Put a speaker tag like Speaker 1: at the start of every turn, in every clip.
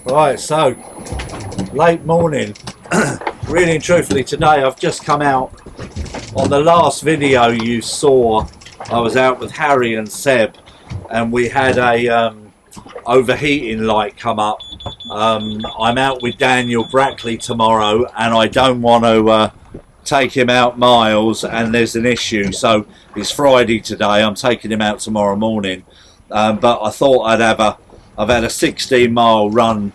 Speaker 1: Right, so late morning. Really and truthfully, today I've just come out. On the last video you saw, I was out with Harry and Seb, and we had a overheating light come up. I'm out with Daniel Brackley tomorrow, and I don't want to take him out miles, and there's an issue. So it's Friday today. I'm taking him out tomorrow morning, but I thought I've had a 16-mile run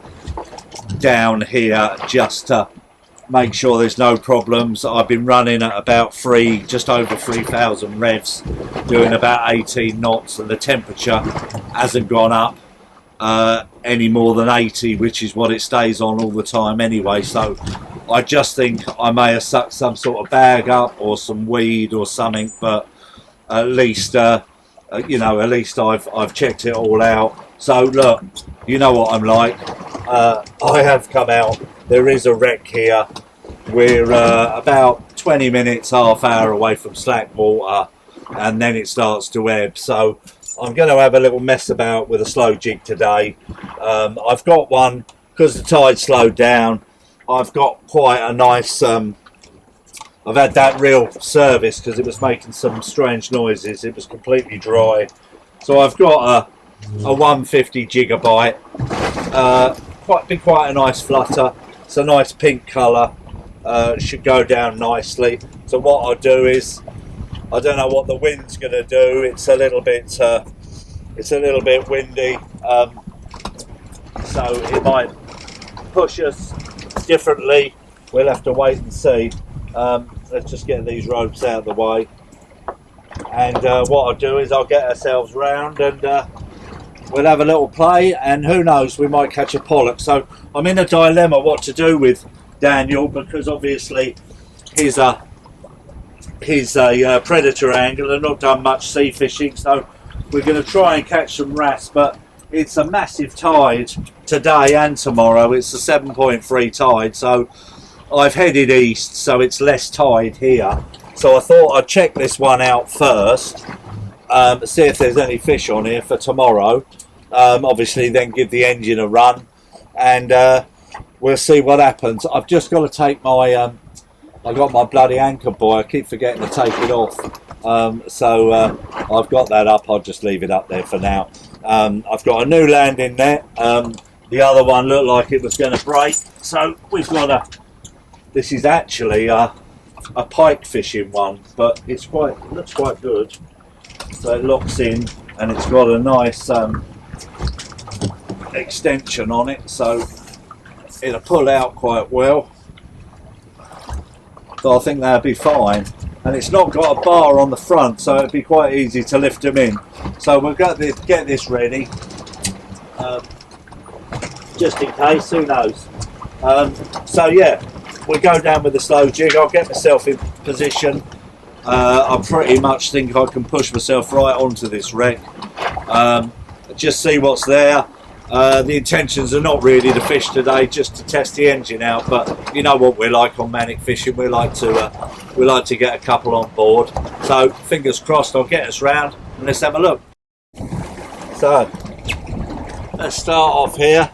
Speaker 1: down here just to make sure there's no problems. I've been running at about just over 3,000 revs, doing about 18 knots, and the temperature hasn't gone up any more than 80, which is what it stays on all the time anyway. So I just think I may have sucked some sort of bag up or some weed or something, but at least at least I've checked it all out. So look, you know what I'm like. I have come out. There is a wreck here. We're about 20 minutes, half hour away from slack water, and then it starts to ebb. So I'm going to have a little mess about with a slow jig today. I've got one, because the tide slowed down, I've got quite a nice... I've had that reel serviced because it was making some strange noises. It was completely dry. So I've got a 150 gigabyte. Quite a nice flutter. It's a nice pink colour. Should go down nicely. So what I'll do is, I don't know what the wind's going to do. It's a little bit windy, so it might push us differently. We'll have to wait and see. Let's just get these ropes out of the way, and what I'll do is I'll get ourselves round and we'll have a little play, and who knows, we might catch a pollock. So I'm in a dilemma what to do with Daniel, because obviously he's a predator angler, not done much sea fishing, so we're going to try and catch some wrasse, but it's a massive tide today and tomorrow. It's a 7.3 tide, so I've headed east, so it's less tide here. So I thought I'd check this one out first, see if there's any fish on here for tomorrow. Obviously then give the engine a run, and we'll see what happens. I've just got to take my I got my bloody anchor buoy. I keep forgetting to take it off, so I've got that up. I'll just leave it up there for now. I've got a new landing net. The other one looked like it was going to break, so we've got this is actually a pike fishing one, but looks quite good. So it locks in, and it's got a nice extension on it, so it'll pull out quite well. So I think that'll be fine, and it's not got a bar on the front, so it'll be quite easy to lift them in. So we'll get this ready, just in case, who knows. So yeah, we'll go down with the slow jig. I'll get myself in position. I pretty much think I can push myself right onto this wreck. Just see what's there. The intentions are not really to fish today, just to test the engine out, but you know what we're like on Manic fishing. We like to get a couple on board. So fingers crossed, I'll get us round and let's have a look. So let's start off here.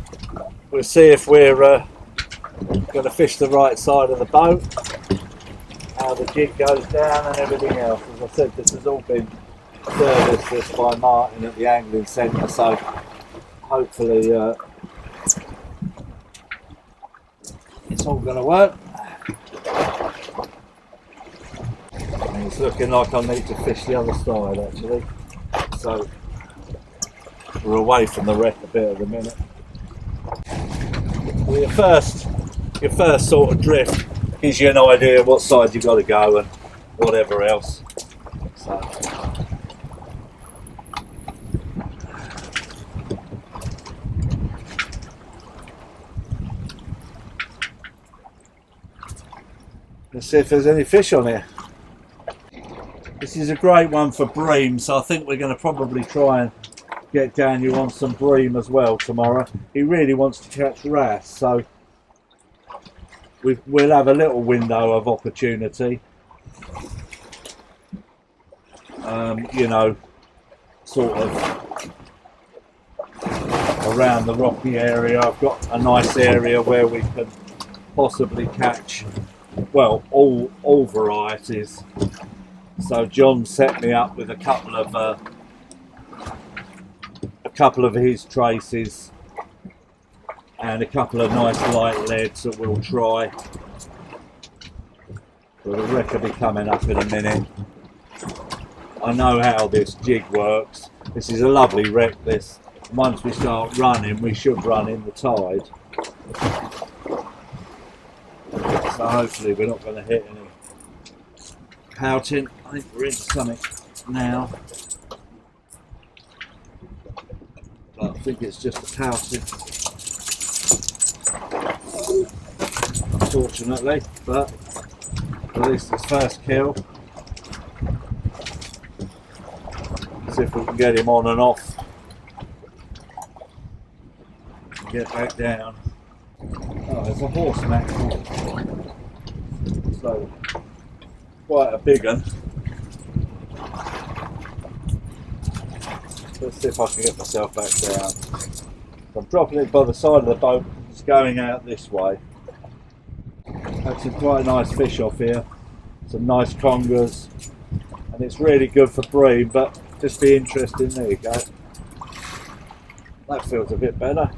Speaker 1: We'll see if we're going to fish the right side of the boat, how the jig goes down and everything else. As I said, this has all been serviced by Martin at the angling centre, so hopefully it's all going to work. And it's looking like I need to fish the other side actually, so we're away from the wreck a bit at the minute. Well, your first sort of drift gives you an idea what side you've got to go and whatever else. So let's see if there's any fish on here. This is a great one for bream, so I think we're going to probably try and get Daniel on some bream as well tomorrow. He really wants to catch wrasse, so we'll have a little window of opportunity. You know, sort of around the rocky area. I've got a nice area where we can possibly catch, well, all varieties. So John set me up with a couple of his traces and a couple of nice light leads that we'll try. So the wreck will be coming up in a minute. I know how this jig works. This is a lovely wreck, this. Once we start running, we should run in the tide. So hopefully we're not going to hit any pouting. I think we're into something now. But I think it's just a pouting. Unfortunately, but at least it's first kill. See if we can get him on and off. Get back down. Oh, there's a horse mackerel. So, quite a big one. Let's see if I can get myself back down. I'm dropping it by the side of the boat. It's going out this way. Had some quite nice fish off here. Some nice congers. And it's really good for bream, but just be interesting. There you go. That feels a bit better.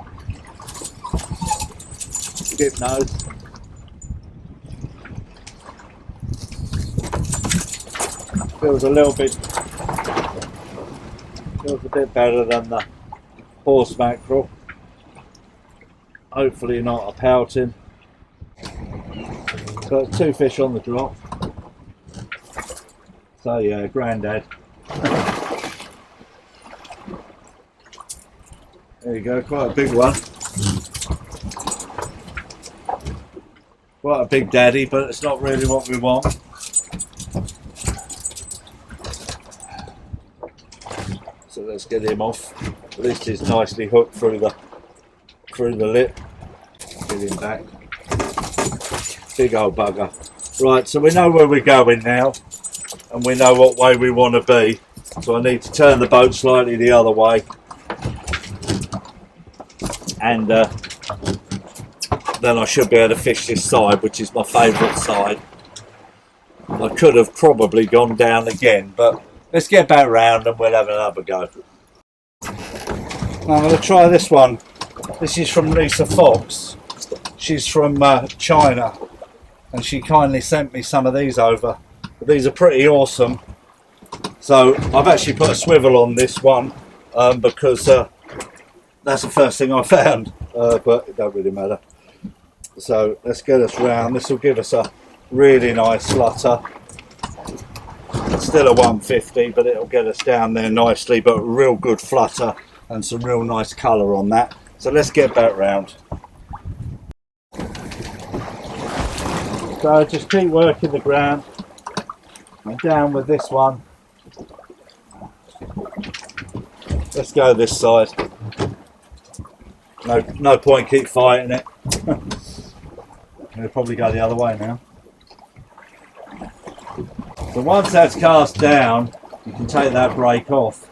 Speaker 1: Skip nose. Feels a bit better than the horse mackerel. Hopefully not a pouting. So it's 2 fish on the drop. So yeah, Grandad. There you go, quite a big one. Quite a big daddy, but it's not really what we want. So let's get him off. At least he's nicely hooked through the lip. Get him back. Big old bugger. Right, so we know where we're going now, and we know what way we want to be. So I need to turn the boat slightly the other way, and then I should be able to fish this side, which is my favourite side. I could have probably gone down again, but let's get back round and we'll have another go. Now I'm going to try this one. This is from Lisa Fox. She's from China, and she kindly sent me some of these over. But these are pretty awesome. So I've actually put a swivel on this one because that's the first thing I found, but it don't really matter. So let's get us round. This will give us a really nice flutter. It's still a 150, but it'll get us down there nicely, but a real good flutter and some real nice colour on that. So let's get back round. So just keep working the ground. I'm down with this one. Let's go this side. No point keep fighting it. We'll probably go the other way now. So once that's cast down, you can take that brake off,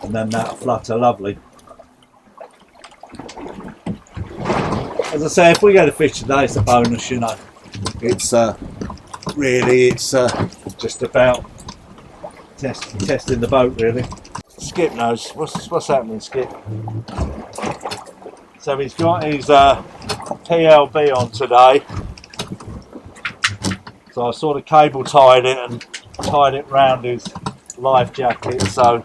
Speaker 1: and then that'll flutter lovely. As I say, if we go to fish today, it's a bonus, you know. It's really, it's just about testing the boat, really. Skip knows what's happening, Skip. So he's got his PLB on today. So I sort of cable tied it and tied it round his life jacket, so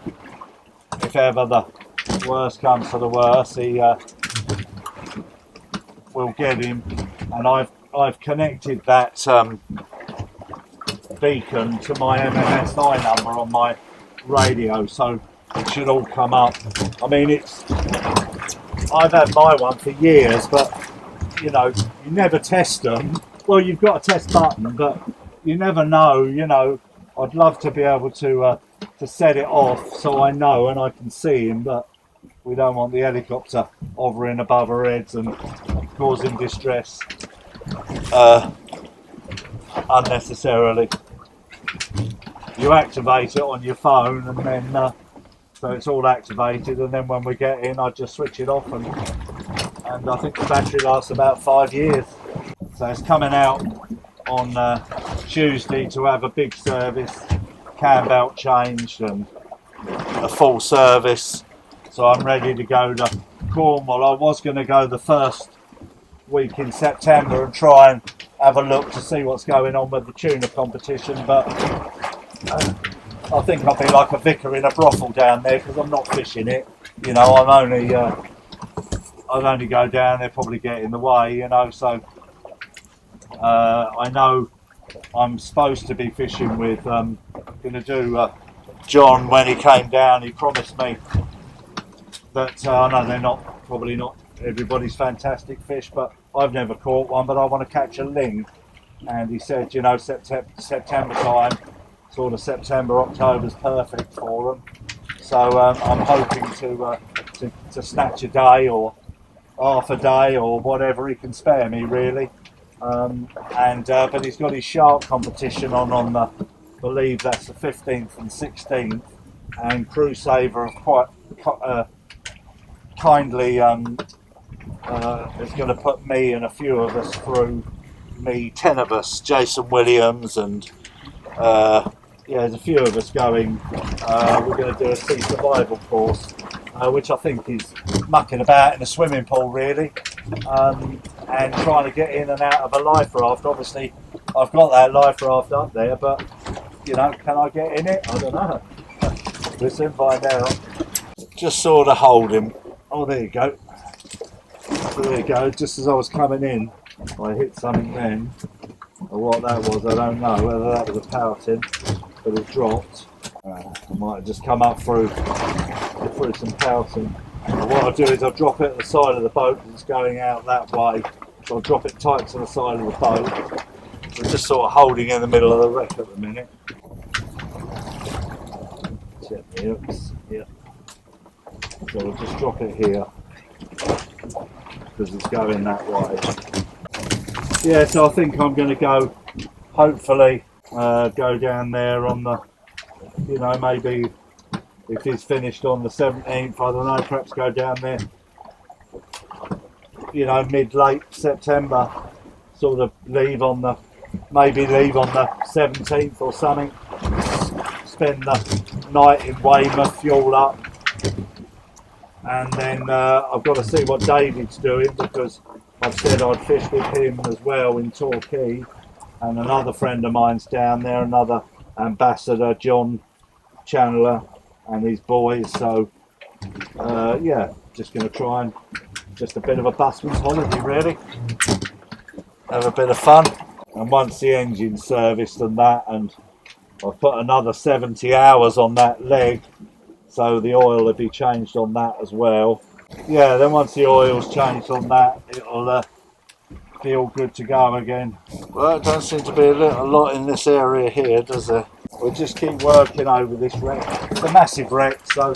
Speaker 1: if ever the worst comes to the worst, he will get him. And I've connected that beacon to my MMSI number on my radio, so it should all come up. I mean, I've had my one for years, but you know, you never test them. Well, you've got a test button, but you never know, you know. I'd love to be able to set it off so I know and I can see him, but we don't want the helicopter hovering above our heads and causing distress unnecessarily. You activate it on your phone, and then so it's all activated, and then when we get in I just switch it off, and I think the battery lasts about 5 years. So it's coming out on Tuesday to have a big service, cam belt changed and a full service. So I'm ready to go to Cornwall. I was going to go the first week in September and try and have a look to see what's going on with the tuna competition, but I think I'll be like a vicar in a brothel down there, because I'm not fishing it. You know, I'll only go down there, probably get in the way, you know. So I know I'm supposed to be fishing with, going to do John. When he came down, he promised me that I know they're probably not everybody's fantastic fish, but I've never caught one, but I want to catch a ling. And he said, you know, September time, sort of September, October's perfect for them. So I'm hoping to snatch a day or half a day or whatever he can spare me, really. But he's got his shark competition on the, I believe that's the 15th and 16th, and Crew Saver have quite kindly is going to put me and a few of us through. 10 of us, Jason Williams, and there's a few of us going. We're going to do a sea survival course, which I think is mucking about in a swimming pool, really, and trying to get in and out of a life raft. Obviously I've got that life raft up there, but you know, can I get in it? I don't know. We'll soon find out. Just sort of hold him. Oh, there you go. There you go. Just as I was coming in, I hit something then. Or what that was, I don't know. Whether that was a pouting, but it dropped. I might have just come up through some pouting. And what I'll do is I'll drop it at the side of the boat, because it's going out that way. So I'll drop it tight to the side of the boat. We're just sort of holding in the middle of the wreck at the minute. Check the hooks. Yeah. So we'll just drop it here, because it's going that way. Yeah, so I think I'm going to go, hopefully, go down there on the, you know, maybe if he's finished on the 17th, I don't know, perhaps go down there, you know, mid-late September, sort of maybe leave on the 17th or something, spend the night in Weymouth, fuel up, and then I've got to see what David's doing, because I've said I'd fish with him as well in Torquay, and another friend of mine's down there, another ambassador, John Chandler, and his boys. So yeah, just going to try and just a bit of a busman's holiday, really. Have a bit of fun. And once the engine's serviced and that, and I've put another 70 hours on that leg, so the oil will be changed on that as well. Yeah, then once the oil's changed on that, it'll be all good to go again. Well, it don't seem to be a lot in this area here, does there? We'll just keep working over this wreck. It's a massive wreck, so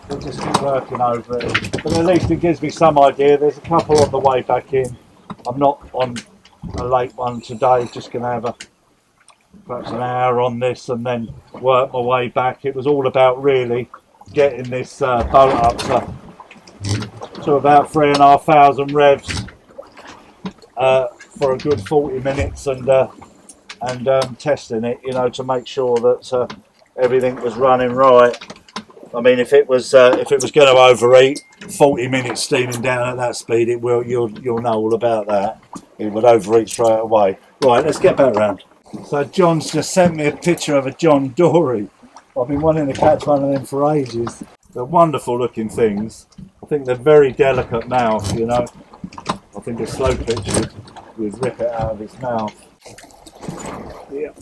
Speaker 1: we'll just keep working over it. But at least it gives me some idea. There's a couple on the way back in. I'm not on a late one today, just going to have perhaps an hour on this and then work my way back. It was all about really getting this boat up to about 3,500 revs for a good 40 minutes and testing it, you know, to make sure that everything was running right. I mean, if it was going to overheat, 40 minutes steaming down at that speed, you'll know all about that. It would overheat straight away. Right, let's get back round. So John's just sent me a picture of a John Dory. I've been wanting to catch one of them for ages. They're wonderful looking things. I think they're very delicate mouth, you know. I think a slow pitch would rip it out of his mouth. Yeah.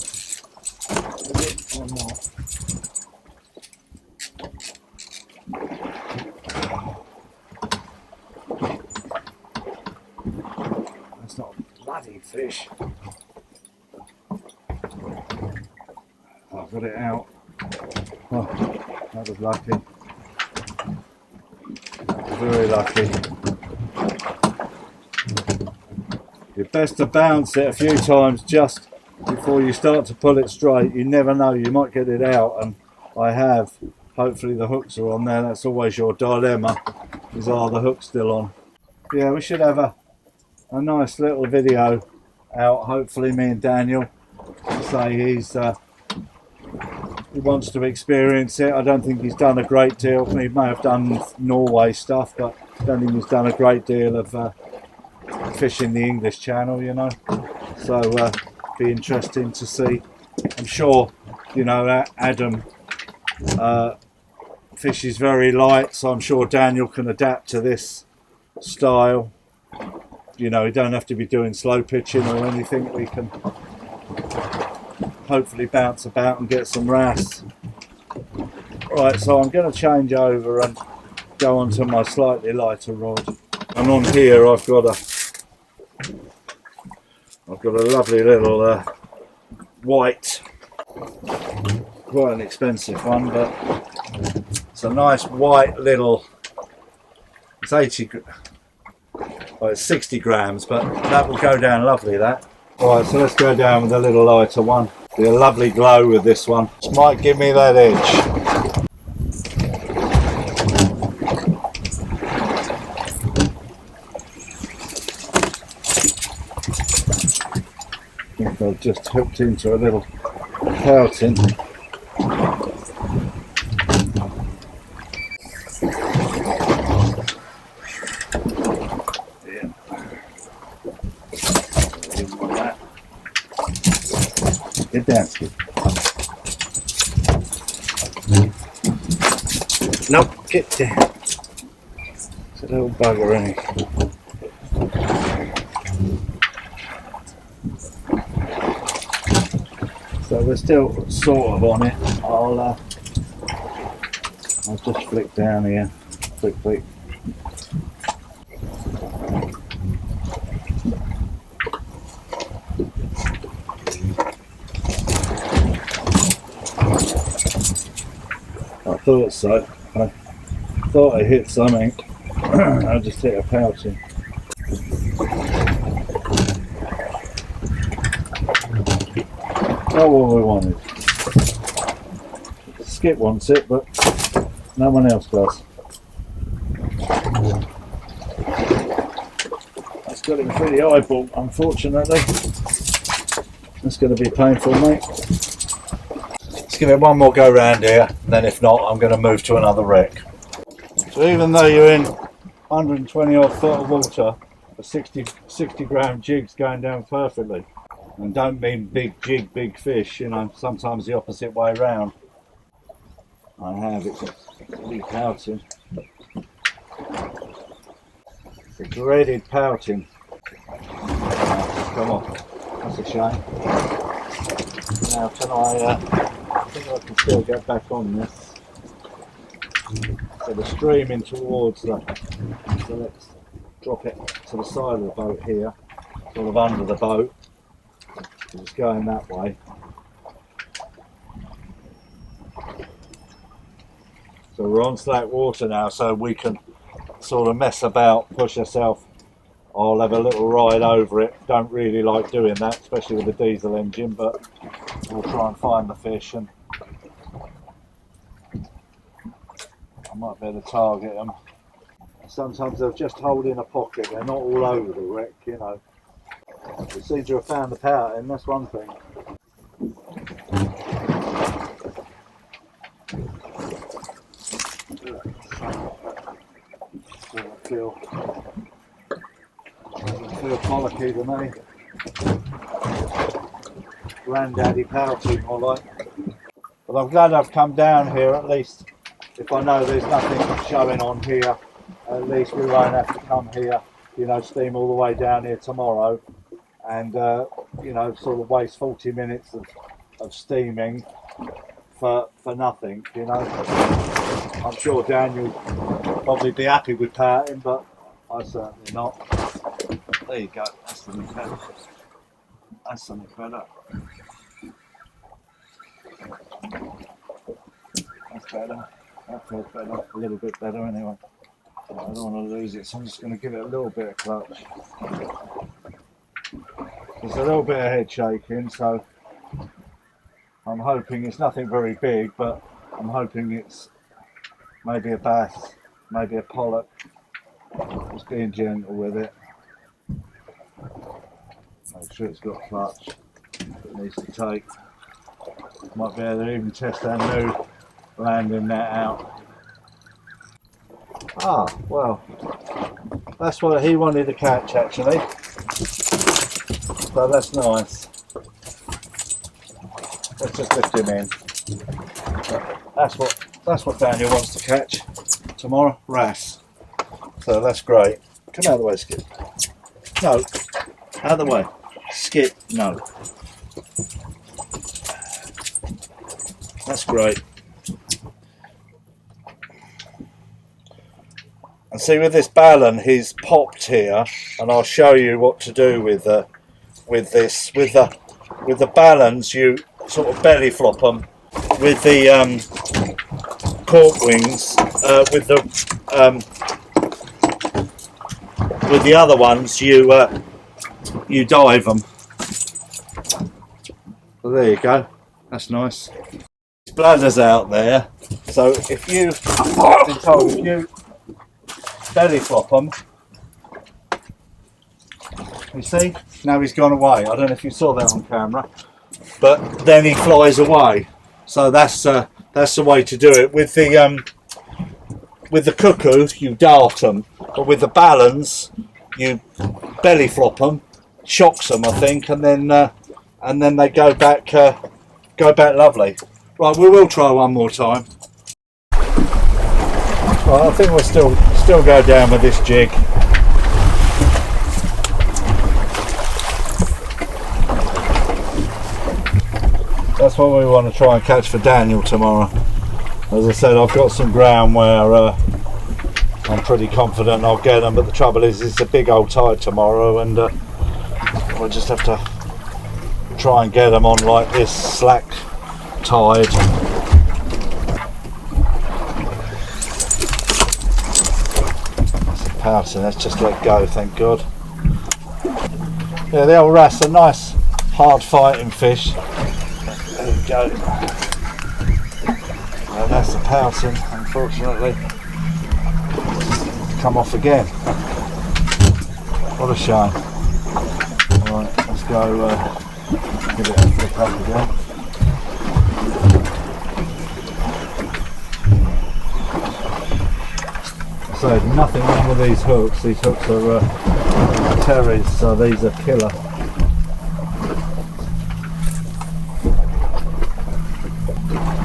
Speaker 1: One more. That's not a bloody fish. I've got it out. Oh, that was lucky. Very lucky. You're best to bounce it a few times just before you start to pull it straight. You never know, you might get it out, and I have. hopefully the hooks are on there. That's always your dilemma, is are the hooks still on? Yeah, we should have a nice little video out, hopefully, me and Daniel. Say he wants to experience it. I don't think he's done a great deal. He may have done Norway stuff, but I don't think he's done a great deal of fishing the English Channel, you know. So be interesting to see. I'm sure, you know, Adam fishes very light, so I'm sure Daniel can adapt to this style. You know, he don't have to be doing slow pitching or anything. We can hopefully bounce about and get some wrasse. Right, so I'm going to change over and go on to my slightly lighter rod. And on here I've got a lovely little white, quite an expensive one, but it's a nice white little, it's 60 grams, but that will go down lovely, that. Alright, so let's go down with a little lighter one. Be a lovely glow with this one. This might give me that edge. I think I've just hooked into a little pouting. Get down, Skip. Nope, get down. It's a little bugger, ain't it? So we're still sort of on it. I'll just flick down here. Flick, flick. I thought so. I thought I hit something. I just hit a pouting. Not what we wanted. Skip wants it, but no one else does. That's got him through the eyeball, unfortunately. That's going to be painful, mate. Let's give it one more go round here, and then if not, I'm going to move to another wreck. So even though you're in 120 odd foot of water, a 60 gram jig's going down perfectly. And don't mean big jig, big fish, you know, sometimes the opposite way round. I have, it's a big pouting. It's a dreaded pouting. Come on, that's a shame. Now can I think I can still get back on this. So the streaming towards the, so let's drop it to the side of the boat here, sort of under the boat. It's going that way. So we're on slack water now, so we can sort of mess about, push ourselves. I'll have a little ride over it. Don't really like doing that, especially with the diesel engine, but we'll try and find the fish, and I might be able to target them. Sometimes they'll just hold in a pocket, they're not all over the wreck, you know. It seems to have found the power, and that's one thing. Doesn't feel colicky to me. Granddaddy pouting, all right. But I'm glad I've come down here, at least if I know there's nothing showing on here, at least we won't have to come here, you know, steam all the way down here tomorrow and you know, sort of waste 40 minutes of steaming for nothing, you know. I'm sure Daniel will probably be happy with pouting, but I certainly not. There you go, that's something better. That's something better. That's better. That feels better. A little bit better anyway. I don't want to lose it, so I'm just going to give it a little bit of clutch. There's a little bit of head shaking, so I'm hoping it's nothing very big, but I'm hoping it's maybe a bass, maybe a pollock. Just being gentle with it. Make sure it's got clutch. It needs to take. Might be able to even test our new landing net out. Ah, well, that's what he wanted to catch actually. So that's nice. Let's just lift him in. That's what Daniel wants to catch tomorrow. Wrasse. So that's great. Come out of the way, Skip. No, out of the way. Skip. No. That's great. And see, with this ballon, he's popped here, and I'll show you what to do with this. With the ballons, you sort of belly flop them. With the cork wings, with the other ones, you dive them. Well, there you go. That's nice. Bladders out there. So if you belly flop them, you see, now he's gone away. I don't know if you saw that on camera, but then he flies away. So that's the way to do it. With the cuckoo, you dart them, but with the ballons, you belly flop them, shocks them, I think, and then they go back lovely. Right, we will try one more time. Right, I think we'll still go down with this jig. That's what we want to try and catch for Daniel tomorrow. As I said, I've got some ground where I'm pretty confident I'll get them, but the trouble is it's a big old tide tomorrow, and we'll just have to try and get them on like this slack tide. That's a pouting, let's just let go, thank God. Yeah, the old wrasse, a nice hard fighting fish. There we go. Well, that's the pouting, unfortunately. Come off again. What a shame. Alright, let's go give it a flick up again. So nothing wrong with these hooks. These hooks are Terry's, so these are killer.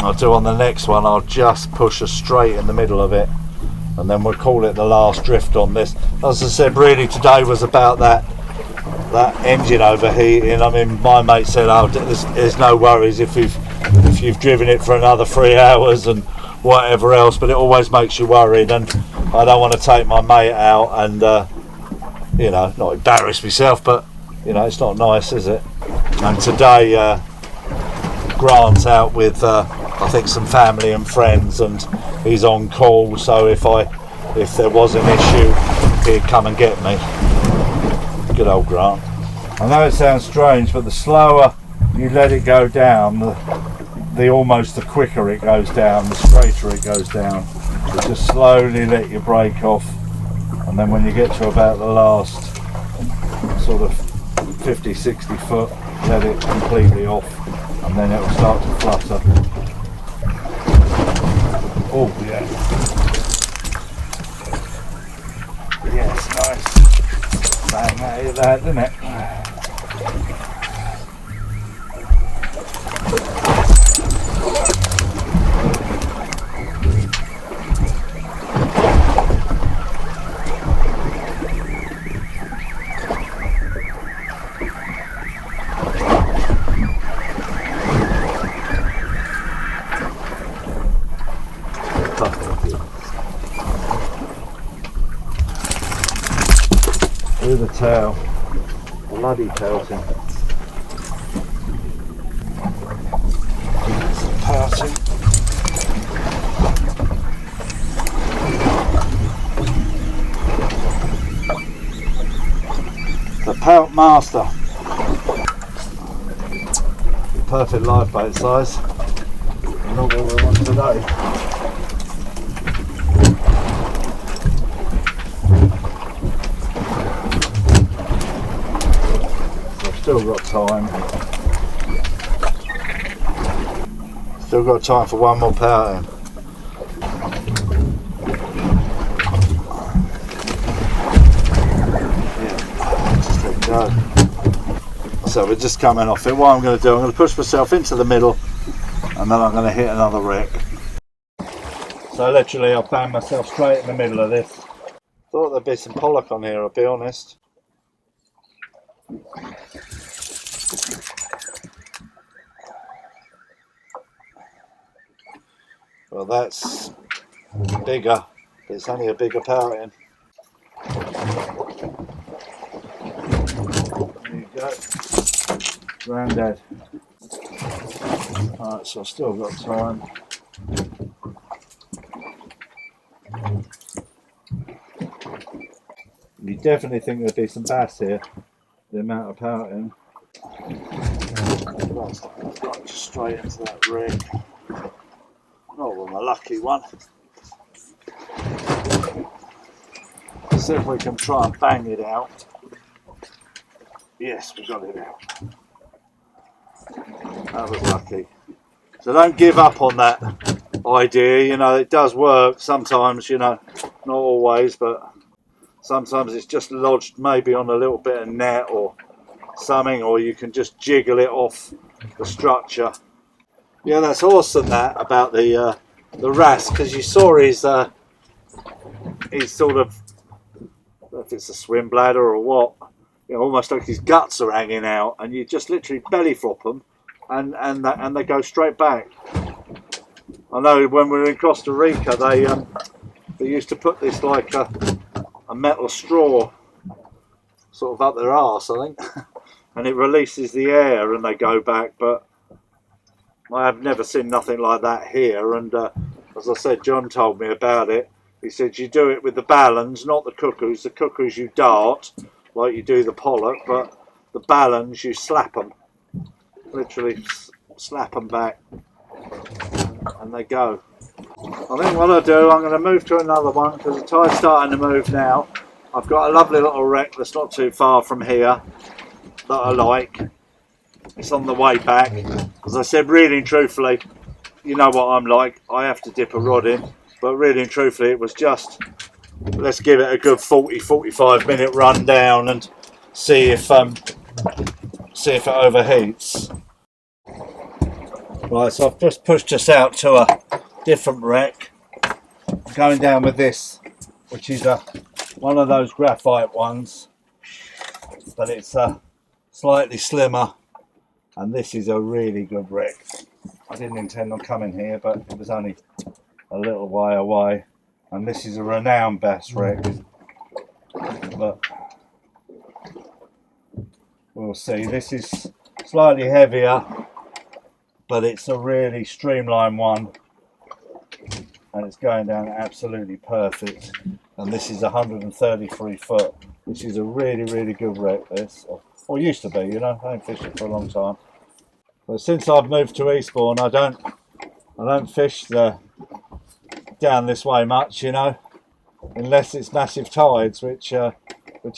Speaker 1: I'll do on the next one, I'll just push her straight in the middle of it, and then we'll call it the last drift on this. As I said, really today was about that engine overheating. I mean, my mate said, oh, there's no worries if you've driven it for another 3 hours and whatever else, but it always makes you worried, and I don't want to take my mate out and you know, not embarrass myself, but you know, it's not nice, is it? And today Grant's out with I think some family and friends, and he's on call, so if there was an issue, he'd come and get me. Good old Grant. I know it sounds strange, but the slower you let it go down, the quicker it goes down, the straighter it goes down. So just slowly let your brake off, and then when you get to about the last sort of 50-60 foot, let it completely off, and then it will start to flutter. Oh yeah. Yes, nice. Bang out of that, didn't it? With the tail, bloody pelting. Pelting. The Pelt Master. Perfect live bait size. Not what we want today. Still got time. Still got time for one more power in. Yeah, just let it go. So we're just coming off it. What I'm going to do, I'm going to push myself into the middle and then I'm going to hit another wreck. So literally I found myself straight in the middle of this. Thought there'd be some pollock on here, I'll be honest. Well, that's bigger, but it's only a bigger pouting. There you go. Grandad. Alright, so I've still got time. You definitely think there'd be some bass here, the amount of pouting. That's got just straight into that rig. Not one, a lucky one. Let's see if we can try and bang it out. Yes, we got it out. That was lucky. So don't give up on that idea, you know, it does work sometimes, you know, not always, but sometimes it's just lodged maybe on a little bit of net or something, or you can just jiggle it off the structure. Yeah, that's awesome that about the wrasse, because you saw his sort of, I don't know if it's a swim bladder or what, you know, almost like his guts are hanging out, and you just literally belly flop them, and they go straight back. I know when we were in Costa Rica, they used to put this like a metal straw sort of up their arse, I think, and it releases the air and they go back. But I have never seen nothing like that here, and as I said, John told me about it. He said you do it with the ballons, not the cuckoos. The cuckoos you dart like you do the pollock, but the ballons you slap them, literally slap them back, and they go. I think what I'll do, I'm going to move to another one because the tide's starting to move now. I've got a lovely little wreck that's not too far from here that I like. It's on the way back. As I said, really and truthfully, you know what I'm like, I have to dip a rod in, but really and truthfully it was just, let's give it a good 40-45 minute run down and see if it overheats. Right, so I've just pushed us out to a different wreck, going down with this, which is one of those graphite ones, but it's slightly slimmer, and this is a really good wreck. I didn't intend on coming here, but it was only a little way away, and this is a renowned bass wreck, but we'll see. This is slightly heavier, but it's a really streamlined one, and it's going down absolutely perfect. And this is 133 foot, which is a really good wreck, this, or used to be, you know. I haven't fished it for a long time, but since I've moved to Eastbourne, I don't fish down this way much, you know, unless it's massive tides, which it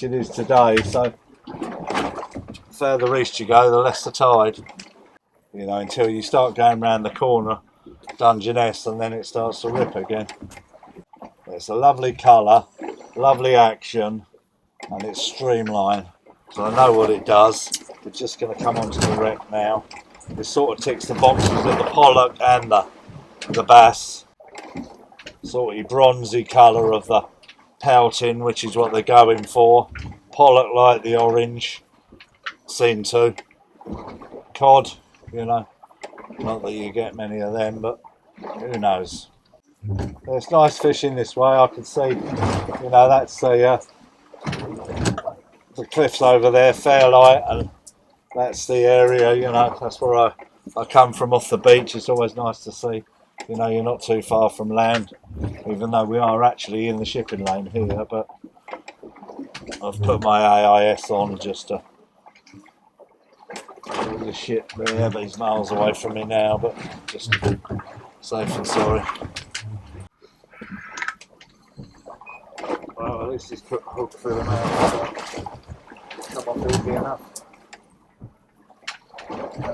Speaker 1: is today. So the further east you go, the less the tide, you know, until you start going round the corner, Dungeness, and then it starts to rip again. It's a lovely colour, lovely action, and it's streamlined, so I know what it does. We're just going to come onto the wreck now. It sort of ticks the boxes of the pollock and the bass. Sort of bronzy colour of the pouting, which is what they're going for. Pollock like the orange, seen to. Cod, you know, not that you get many of them, but who knows. It's nice fishing this way. I can see, you know, that's the cliffs over there, Fairlight, and that's the area, you know, that's where I come from off the beach. It's always nice to see, you know, you're not too far from land, even though we are actually in the shipping lane here, but I've put my AIS on just to do the ship there, but he's miles away from me now, but just to be safe and sorry. Well, at least he's put hook through the mouth, so come off easy enough.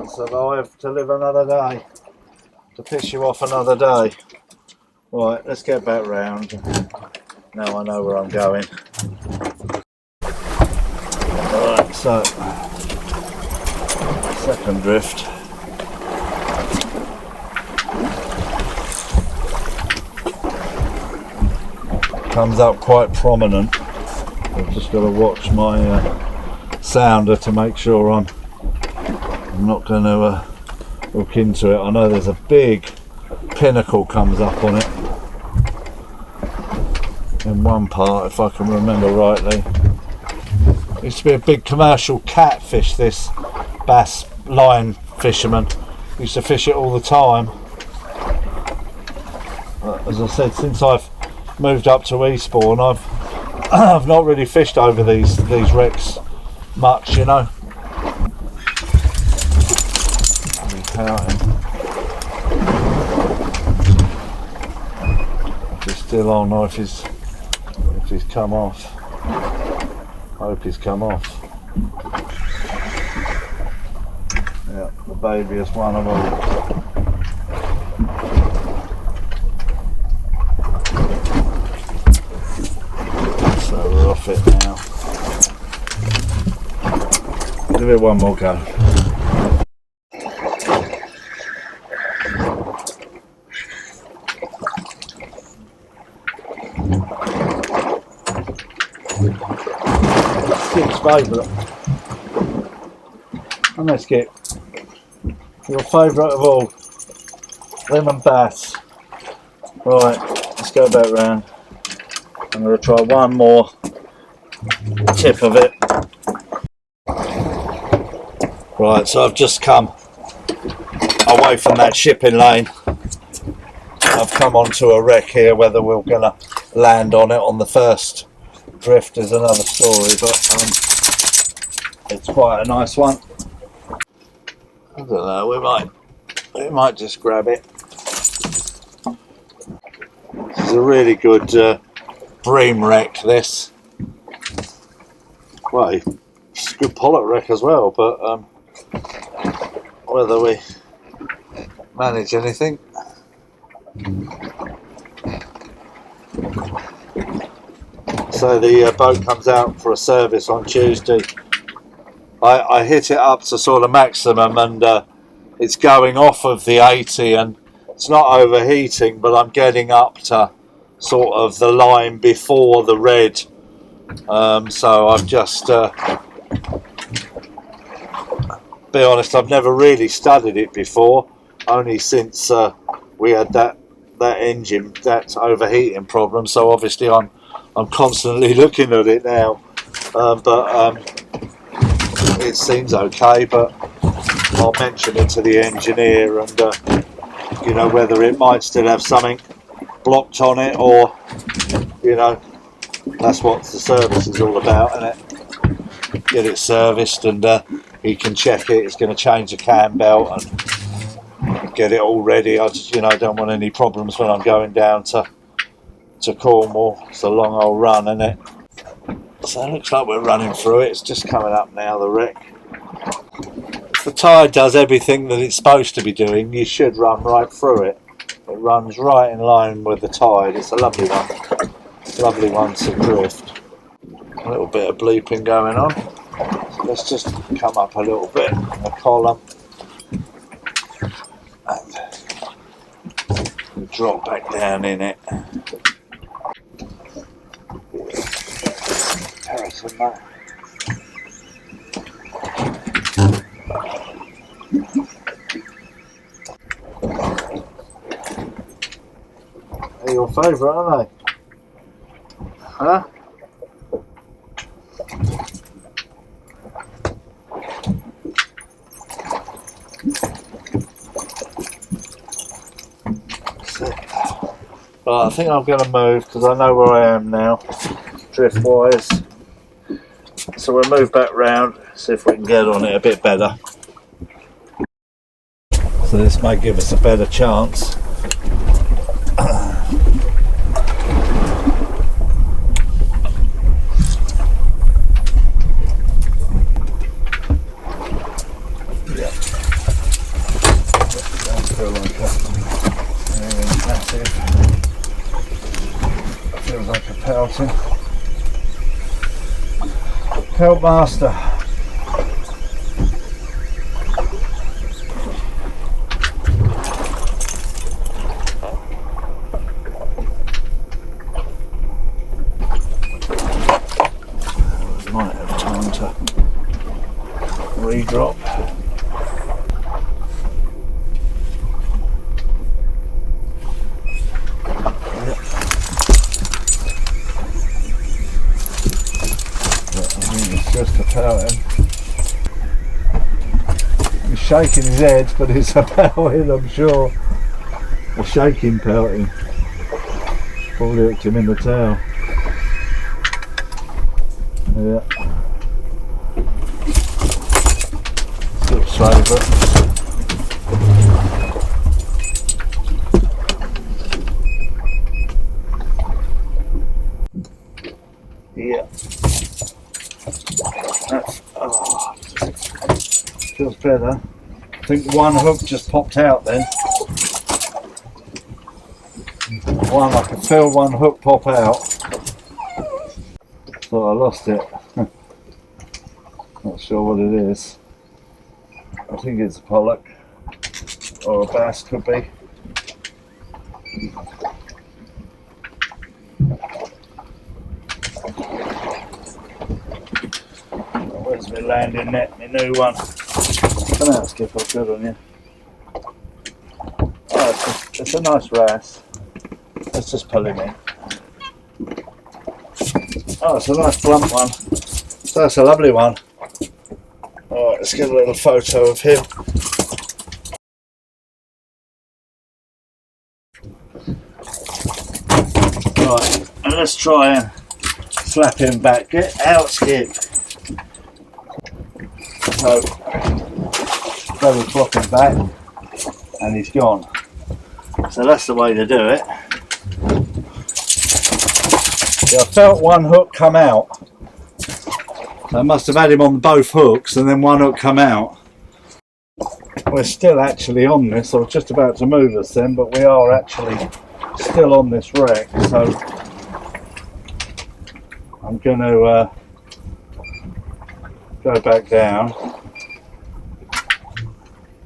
Speaker 1: and survive to live another day, to piss you off another day. Right, let's get back round. Now I know where I'm going. Alright, so second drift. Comes up quite prominent. I've just got to watch my sounder to make sure I'm not going to hook into it. I know there's a big pinnacle comes up on it in one part, if I can remember rightly. It used to be a big commercial catfish, this bass line fisherman. Used to fish it all the time. As I said, since I've moved up to Eastbourne, I've not really fished over these wrecks much, you know. If he's still on, or if he's come off. I hope he's come off. Yeah, the baby is one of them. So we're off it now. Give it one more go. Skip's favourite. And let's get your favourite of all, lemon bass. Right, let's go back round. I'm going to try one more tip of it. Right, so I've just come away from that shipping lane. I've come onto a wreck here. Whether we're going to land on it on the first drift is another story, but it's quite a nice one. I don't know, we might just grab it. This is a really good bream wreck, this. Well, it's a good pollock wreck as well, but whether we manage anything. So the boat comes out for a service on Tuesday. I hit it up to sort of maximum, and it's going off of the 80, and it's not overheating, but I'm getting up to sort of the line before the red. So I've just be honest, I've never really studied it before, only since we had that engine, that overheating problem. So obviously I'm constantly looking at it now, but it seems okay. But I'll mention it to the engineer, and you know, whether it might still have something blocked on it, or you know, that's what the service is all about, isn't it? Get it serviced, and he can check it. It's going to change the cam belt and get it all ready. I just, you know, don't want any problems when I'm going down to Cornwall. It's a long old run, isn't it? So it looks like we're running through it. It's just coming up now, the wreck. If the tide does everything that it's supposed to be doing, you should run right through it. It runs right in line with the tide. It's a lovely one. Lovely one to drift. A little bit of bleeping going on. So let's just come up a little bit in the column. And drop back down in it. Comparison that. They're your favourite, aren't they? Huh? Right, I think I'm going to move because I know where I am now, drift wise. So we'll move back round, see if we can get on it a bit better. So this may give us a better chance. pouting. Help master. Might have time to redrop. Just a pouting. He's shaking his head, but it's a pouting, I'm sure. A shaking pouting. Probably hooked him in the tail. Yeah. Skip's favourite. Yeah. Feels better. I think one hook just popped out then. I could feel one hook pop out. Thought I lost it. Not sure what it is. I think it's a pollock or a bass, could be. Where's my landing net, my new one? Come out, Skip, I've good on you. Oh, it's a nice wrasse. Let's just pull him in. Oh, it's a nice blunt one. So that's a lovely one. Alright, let's get a little photo of him. Right, and let's try and slap him back. Get out, Skip. So, very flopping back, and he's gone. So that's the way to do it. Yeah, I felt one hook come out. So I must have had him on both hooks and then one hook come out. We're still actually on this. I was just about to move us then, but we are actually still on this wreck. So I'm going to go back down.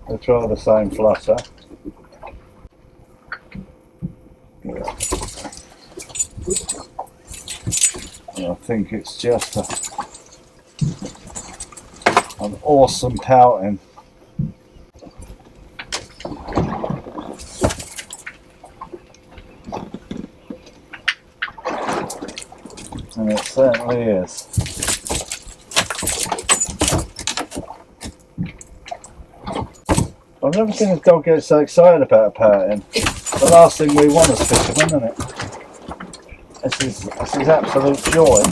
Speaker 1: We'll try the same flutter. I think it's just an awesome pouting. And it certainly is. I've never seen a dog get so excited about a pouting. The last thing we want is fishermen, isn't it? This is absolute joy.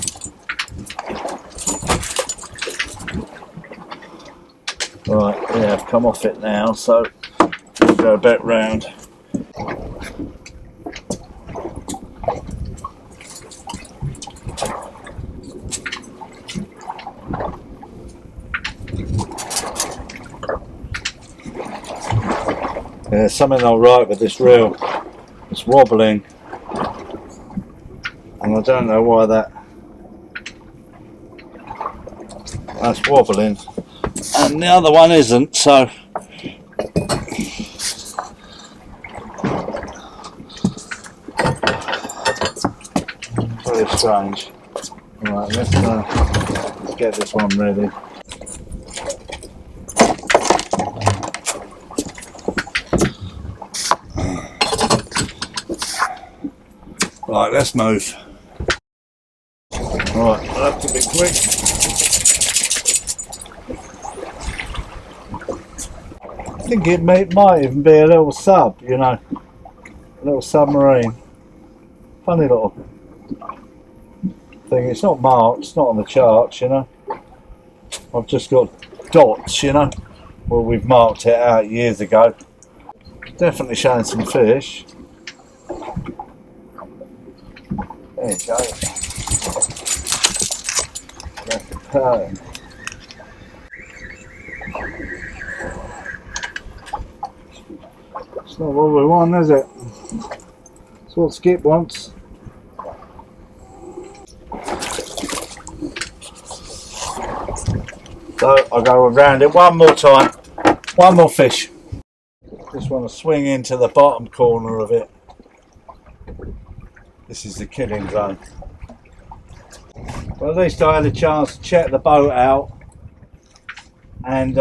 Speaker 1: Right, yeah, I've come off it now, so we'll go a bit round. Yeah, there's something not right with this reel. It's wobbling. And I don't know why that's wobbling. And the other one isn't, so very strange. Right, let's get this one ready. Right, let's move. Right, I'll have to be quick. I think it might even be a little sub, you know, a little submarine. Funny little thing. It's not marked, it's not on the charts, you know. I've just got dots, you know. Well, we've marked it out years ago. Definitely showing some fish. There you go. That's the pouting. It's not what we want, is it? It's what Skip wants. So I'll go around it one more time. One more fish. Just want to swing into the bottom corner of it. This is the killing zone. Well, at least I had a chance to check the boat out and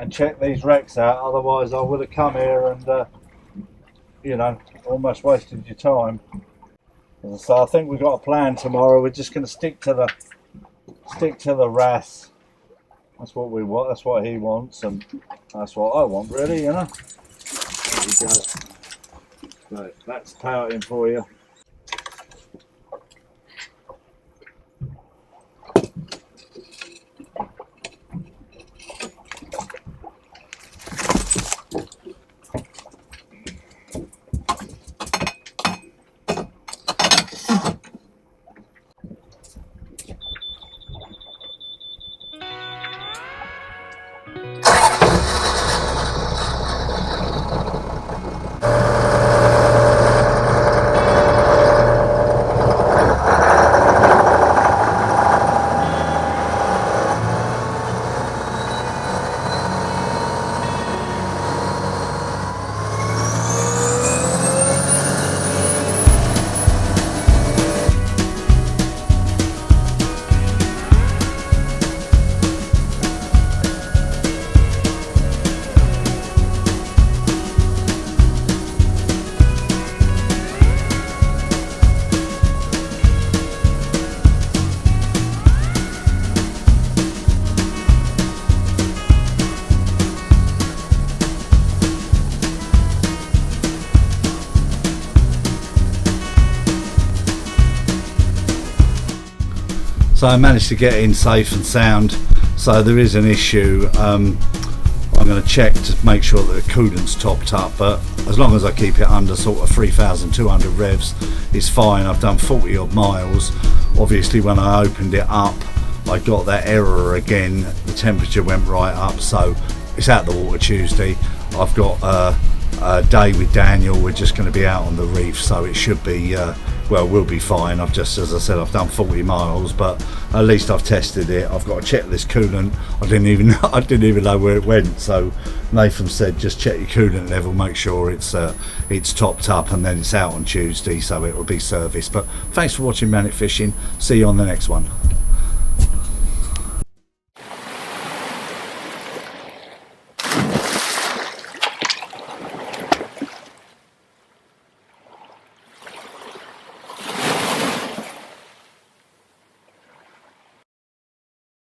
Speaker 1: check these wrecks out. Otherwise, I would have come here and you know, almost wasted your time. So I think we've got a plan tomorrow. We're just going to stick to the wrasse. That's what we want. That's what he wants, and that's what I want, really. You know. There we go. Right, that's pouting for you. So I managed to get in safe and sound. So there is an issue. I'm going to check to make sure that the coolant's topped up, but as long as I keep it under sort of 3,200 revs, it's fine. I've done 40 odd miles. Obviously when I opened it up, I got that error again. The temperature went right up, so it's out the water Tuesday. I've got a day with Daniel. We're just going to be out on the reef, so it should be well, we'll be fine. I've just, as I said, I've done 40 miles, but at least I've tested it. I've got to check this coolant. I didn't even know where it went. So Nathan said, just check your coolant level, make sure it's topped up, and then it's out on Tuesday, so it will be serviced. But thanks for watching Manic Fishing. See you on the next one.